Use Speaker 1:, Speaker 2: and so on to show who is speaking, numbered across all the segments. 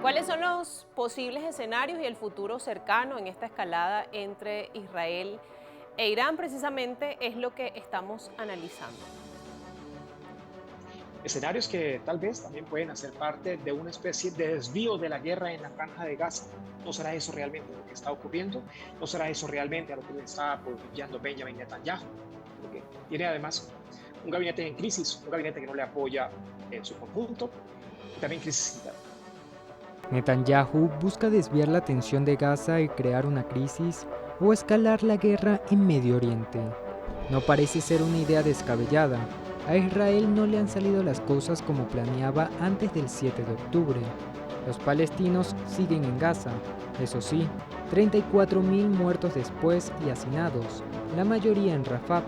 Speaker 1: ¿Cuáles son los posibles escenarios y el futuro cercano en esta escalada entre Israel e Irán? Precisamente es lo que estamos analizando.
Speaker 2: Escenarios que tal vez también pueden hacer parte de una especie de desvío de la guerra en la Franja de Gaza. ¿No será eso realmente lo que está ocurriendo? ¿No será eso realmente a lo que le está apoyando Benjamin Netanyahu? Porque tiene además un gabinete en crisis, un gabinete que no le apoya en su conjunto y también crisis interna.
Speaker 3: Netanyahu busca desviar la atención de Gaza y crear una crisis o escalar la guerra en Medio Oriente. No parece ser una idea descabellada. A Israel no le han salido las cosas como planeaba antes del 7 de octubre. Los palestinos siguen en Gaza, eso sí, 34.000 muertos después y hacinados, la mayoría en Rafah,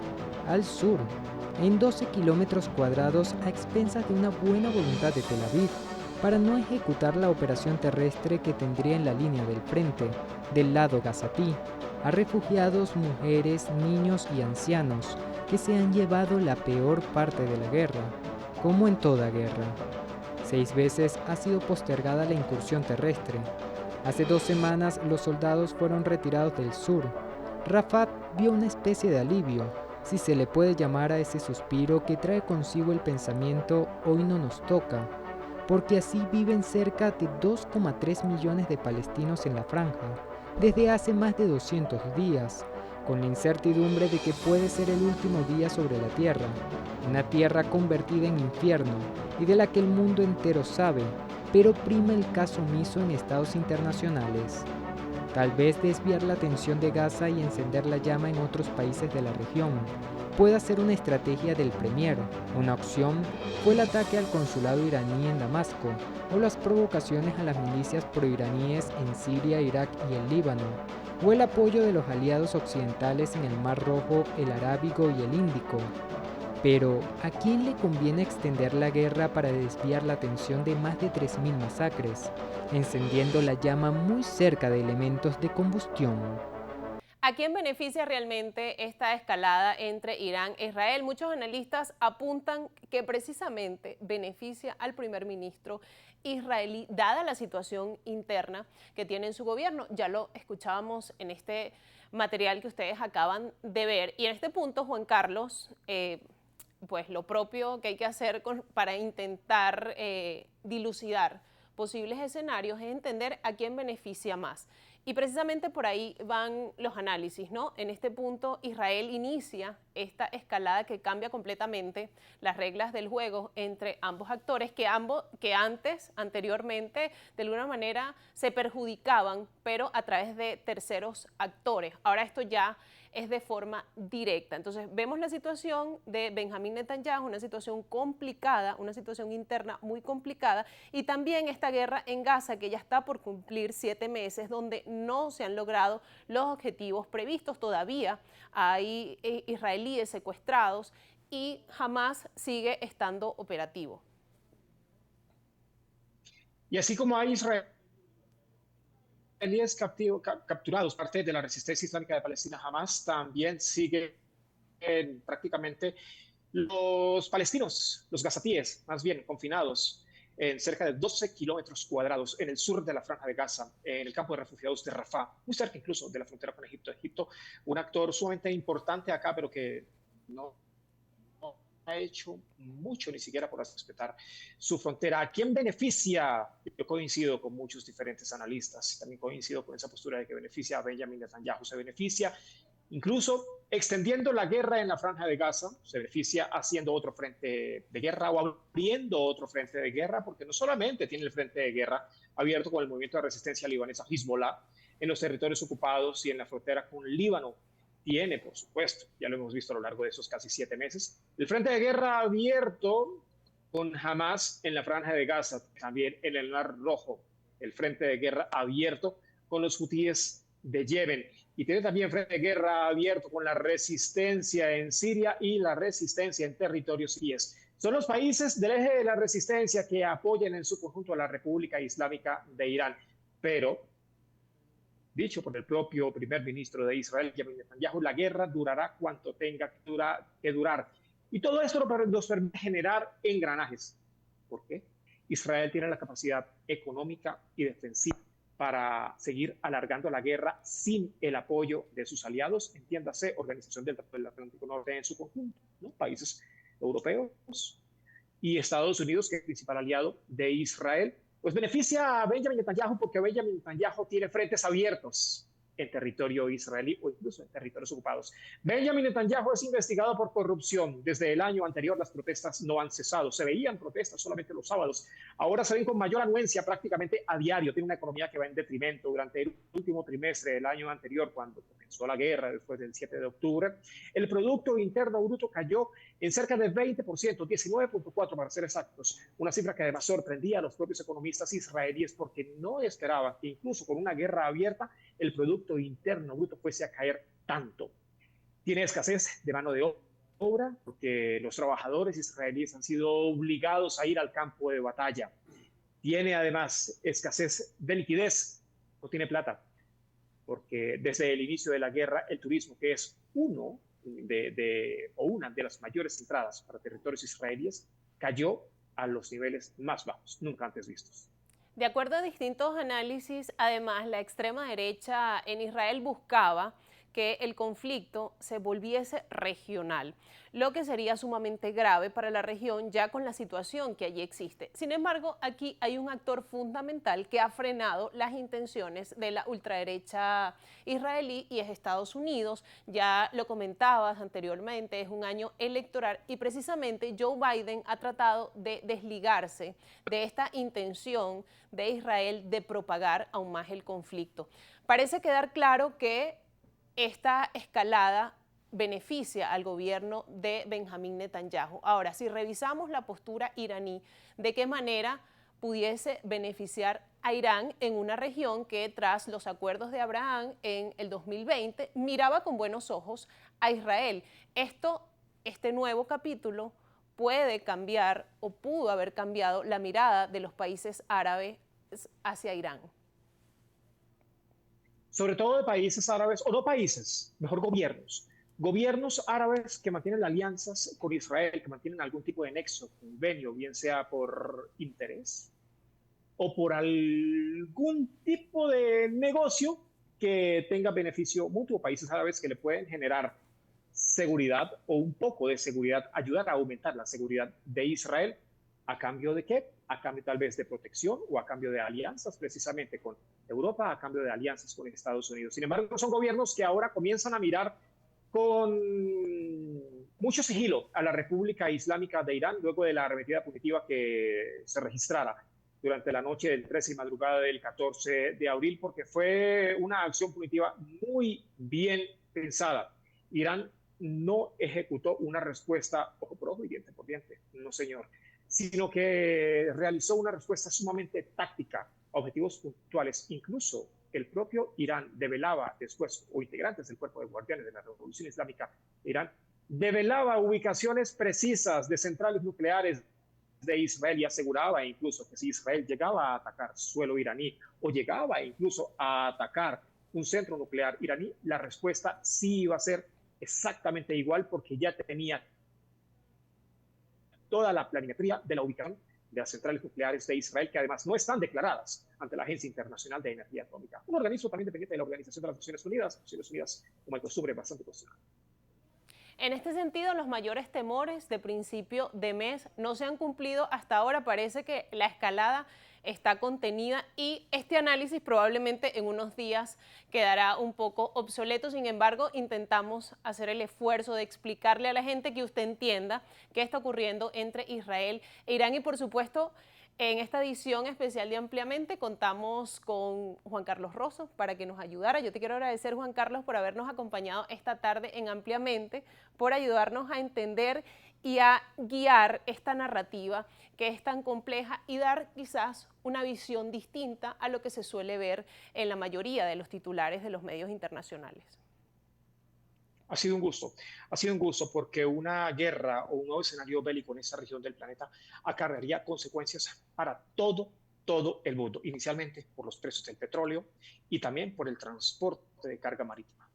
Speaker 3: al sur, en 12 kilómetros cuadrados a expensas de una buena voluntad de Tel Aviv, para no ejecutar la operación terrestre que tendría en la línea del frente, del lado gazatí, a refugiados, mujeres, niños y ancianos que se han llevado la peor parte de la guerra, como en toda guerra. 6 veces ha sido postergada la incursión terrestre. Hace 2 semanas los soldados fueron retirados del sur. Rafat vio una especie de alivio, si se le puede llamar a ese suspiro que trae consigo el pensamiento "hoy no nos toca", porque así viven cerca de 2,3 millones de palestinos en la franja, desde hace más de 200 días, con la incertidumbre de que puede ser el último día sobre la tierra, una tierra convertida en infierno y de la que el mundo entero sabe, pero prima el caso omiso en estados internacionales. Tal vez desviar la atención de Gaza y encender la llama en otros países de la región pueda ser una estrategia del Premier. Una opción fue el ataque al consulado iraní en Damasco o las provocaciones a las milicias proiraníes en Siria, Irak y el Líbano, o el apoyo de los aliados occidentales en el Mar Rojo, el Arábigo y el Índico. Pero, ¿a quién le conviene extender la guerra para desviar la atención de más de 3.000 masacres, encendiendo la llama muy cerca de elementos de combustión?
Speaker 1: ¿A quién beneficia realmente esta escalada entre Irán e Israel? Muchos analistas apuntan que precisamente beneficia al primer ministro israelí, dada la situación interna que tiene en su gobierno. Ya lo escuchábamos en este material que ustedes acaban de ver. Y en este punto, Juan Carlos, pues lo propio que hay que hacer para intentar dilucidar posibles escenarios es entender a quién beneficia más. Y precisamente por ahí van los análisis, ¿no? En este punto, Israel inicia esta escalada que cambia completamente las reglas del juego entre ambos actores, que anteriormente, de alguna manera se perjudicaban, pero a través de terceros actores. Ahora esto ya es de forma directa. Entonces, vemos la situación de Benjamín Netanyahu, una situación complicada, una situación interna muy complicada, y también esta guerra en Gaza, que ya está por cumplir 7 meses, donde no se han logrado los objetivos previstos. Todavía hay israelíes secuestrados y Hamas sigue estando operativo.
Speaker 2: Y así como hay israelíes capturados, parte de la resistencia islámica de Palestina, jamás también siguen prácticamente los palestinos, los gazatíes, más bien confinados en cerca de 12 kilómetros cuadrados en el sur de la Franja de Gaza, en el campo de refugiados de Rafah, muy cerca incluso de la frontera con Egipto. Egipto, un actor sumamente importante acá, pero que no ha hecho mucho ni siquiera por respetar su frontera. ¿A quién beneficia? Yo coincido con muchos diferentes analistas, también coincido con esa postura de que beneficia a Benjamin Netanyahu, se beneficia incluso extendiendo la guerra en la Franja de Gaza, se beneficia haciendo otro frente de guerra o abriendo otro frente de guerra, porque no solamente tiene el frente de guerra abierto con el movimiento de resistencia libanesa Hezbollah en los territorios ocupados y en la frontera con Líbano, tiene, por supuesto, ya lo hemos visto a lo largo de esos casi 7 meses, el frente de guerra abierto con Hamas en la Franja de Gaza, también en el Mar Rojo, el frente de guerra abierto con los hutíes de Yemen. Y tiene también frente de guerra abierto con la resistencia en Siria y la resistencia en territorios siríes. Son los países del eje de la resistencia que apoyan en su conjunto a la República Islámica de Irán. Pero, dicho por el propio primer ministro de Israel, Benjamin Netanyahu, la guerra durará cuanto tenga que durar. Y todo esto nos permite generar engranajes. ¿Por qué? Israel tiene la capacidad económica y defensiva para seguir alargando la guerra sin el apoyo de sus aliados, entiéndase, Organización del Tratado del Atlántico Norte en su conjunto, ¿no? Países europeos y Estados Unidos, que es el principal aliado de Israel. Pues beneficia a Benjamin Netanyahu porque Benjamin Netanyahu tiene frentes abiertos en territorio israelí o incluso en territorios ocupados. Benjamin Netanyahu es investigado por corrupción. Desde el año anterior las protestas no han cesado. Se veían protestas solamente los sábados. Ahora se ven con mayor anuencia prácticamente a diario. Tiene una economía que va en detrimento. Durante el último trimestre del año anterior, cuando comenzó la guerra después del 7 de octubre, el Producto Interno Bruto cayó en cerca de 20%, 19.4 para ser exactos, una cifra que además sorprendía a los propios economistas israelíes porque no esperaban que incluso con una guerra abierta el Producto Interno Bruto fuese a caer tanto. Tiene escasez de mano de obra porque los trabajadores israelíes han sido obligados a ir al campo de batalla. Tiene además escasez de liquidez, no tiene plata, porque desde el inicio de la guerra el turismo, que es una de las mayores entradas para territorios israelíes, cayó a los niveles más bajos, nunca antes vistos.
Speaker 1: De acuerdo a distintos análisis, además, la extrema derecha en Israel buscaba que el conflicto se volviese regional, lo que sería sumamente grave para la región ya con la situación que allí existe. Sin embargo, aquí hay un actor fundamental que ha frenado las intenciones de la ultraderecha israelí y es Estados Unidos. Ya lo comentabas anteriormente, es un año electoral y precisamente Joe Biden ha tratado de desligarse de esta intención de Israel de propagar aún más el conflicto. Parece quedar claro que esta escalada beneficia al gobierno de Benjamín Netanyahu. Ahora, si revisamos la postura iraní, ¿de qué manera pudiese beneficiar a Irán en una región que tras los acuerdos de Abraham en el 2020 miraba con buenos ojos a Israel? Este nuevo capítulo puede cambiar o pudo haber cambiado la mirada de los países árabes hacia Irán.
Speaker 2: Sobre todo de países árabes, o no países, mejor gobiernos árabes que mantienen alianzas con Israel, que mantienen algún tipo de nexo, convenio, bien sea por interés o por algún tipo de negocio que tenga beneficio mutuo, países árabes que le pueden generar seguridad o un poco de seguridad, ayudar a aumentar la seguridad de Israel. ¿A cambio de qué? A cambio tal vez de protección o a cambio de alianzas precisamente con Europa, a cambio de alianzas con Estados Unidos. Sin embargo, son gobiernos que ahora comienzan a mirar con mucho sigilo a la República Islámica de Irán luego de la arremetida punitiva que se registrara durante la noche del 13 y madrugada del 14 de abril, porque fue una acción punitiva muy bien pensada. Irán no ejecutó una respuesta ojo por ojo y diente por diente, no señor, sino que realizó una respuesta sumamente táctica a objetivos puntuales. Incluso el propio Irán develaba después, o integrantes del cuerpo de guardianes de la Revolución Islámica de Irán, develaba ubicaciones precisas de centrales nucleares de Israel y aseguraba incluso que si Israel llegaba a atacar suelo iraní o llegaba incluso a atacar un centro nuclear iraní, la respuesta sí iba a ser exactamente igual porque ya tenía toda la planimetría de la ubicación de las centrales nucleares de Israel, que además no están declaradas ante la Agencia Internacional de Energía Atómica, un organismo también dependiente de la Organización de las Naciones Unidas, como el costumbre, bastante cuestionado.
Speaker 1: En este sentido, los mayores temores de principio de mes no se han cumplido hasta ahora. Parece que la escalada está contenida y este análisis probablemente en unos días quedará un poco obsoleto. Sin embargo, intentamos hacer el esfuerzo de explicarle a la gente que usted entienda qué está ocurriendo entre Israel e Irán y, por supuesto, en esta edición especial de Ampliamente contamos con Juan Carlos Rosso para que nos ayudara. Yo te quiero agradecer, Juan Carlos, por habernos acompañado esta tarde en Ampliamente, por ayudarnos a entender y a guiar esta narrativa que es tan compleja y dar quizás una visión distinta a lo que se suele ver en la mayoría de los titulares de los medios internacionales.
Speaker 2: Ha sido un gusto porque una guerra o un nuevo escenario bélico en esta región del planeta acarrearía consecuencias para todo el mundo, inicialmente por los precios del petróleo y también por el transporte de carga marítima.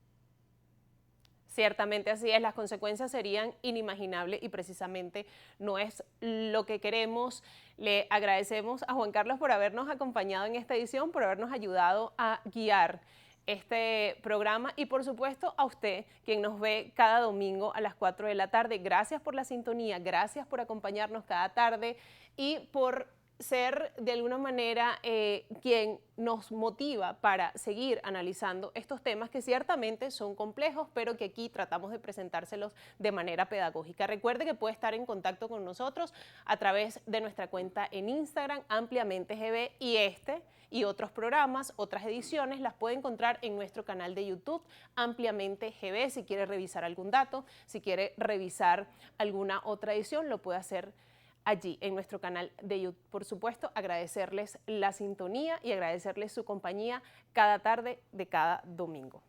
Speaker 1: Ciertamente así es, las consecuencias serían inimaginables y precisamente no es lo que queremos. Le agradecemos a Juan Carlos por habernos acompañado en esta edición, por habernos ayudado a guiar este programa y por supuesto a usted, quien nos ve cada domingo a las 4 de la tarde. Gracias por la sintonía, gracias por acompañarnos cada tarde y por ser de alguna manera quien nos motiva para seguir analizando estos temas que ciertamente son complejos, pero que aquí tratamos de presentárselos de manera pedagógica. Recuerde que puede estar en contacto con nosotros a través de nuestra cuenta en Instagram, Ampliamente GB, y y otros programas, otras ediciones, las puede encontrar en nuestro canal de YouTube, Ampliamente GB. Si quiere revisar algún dato, si quiere revisar alguna otra edición, lo puede hacer allí en nuestro canal de YouTube. Por supuesto, agradecerles la sintonía y agradecerles su compañía cada tarde de cada domingo.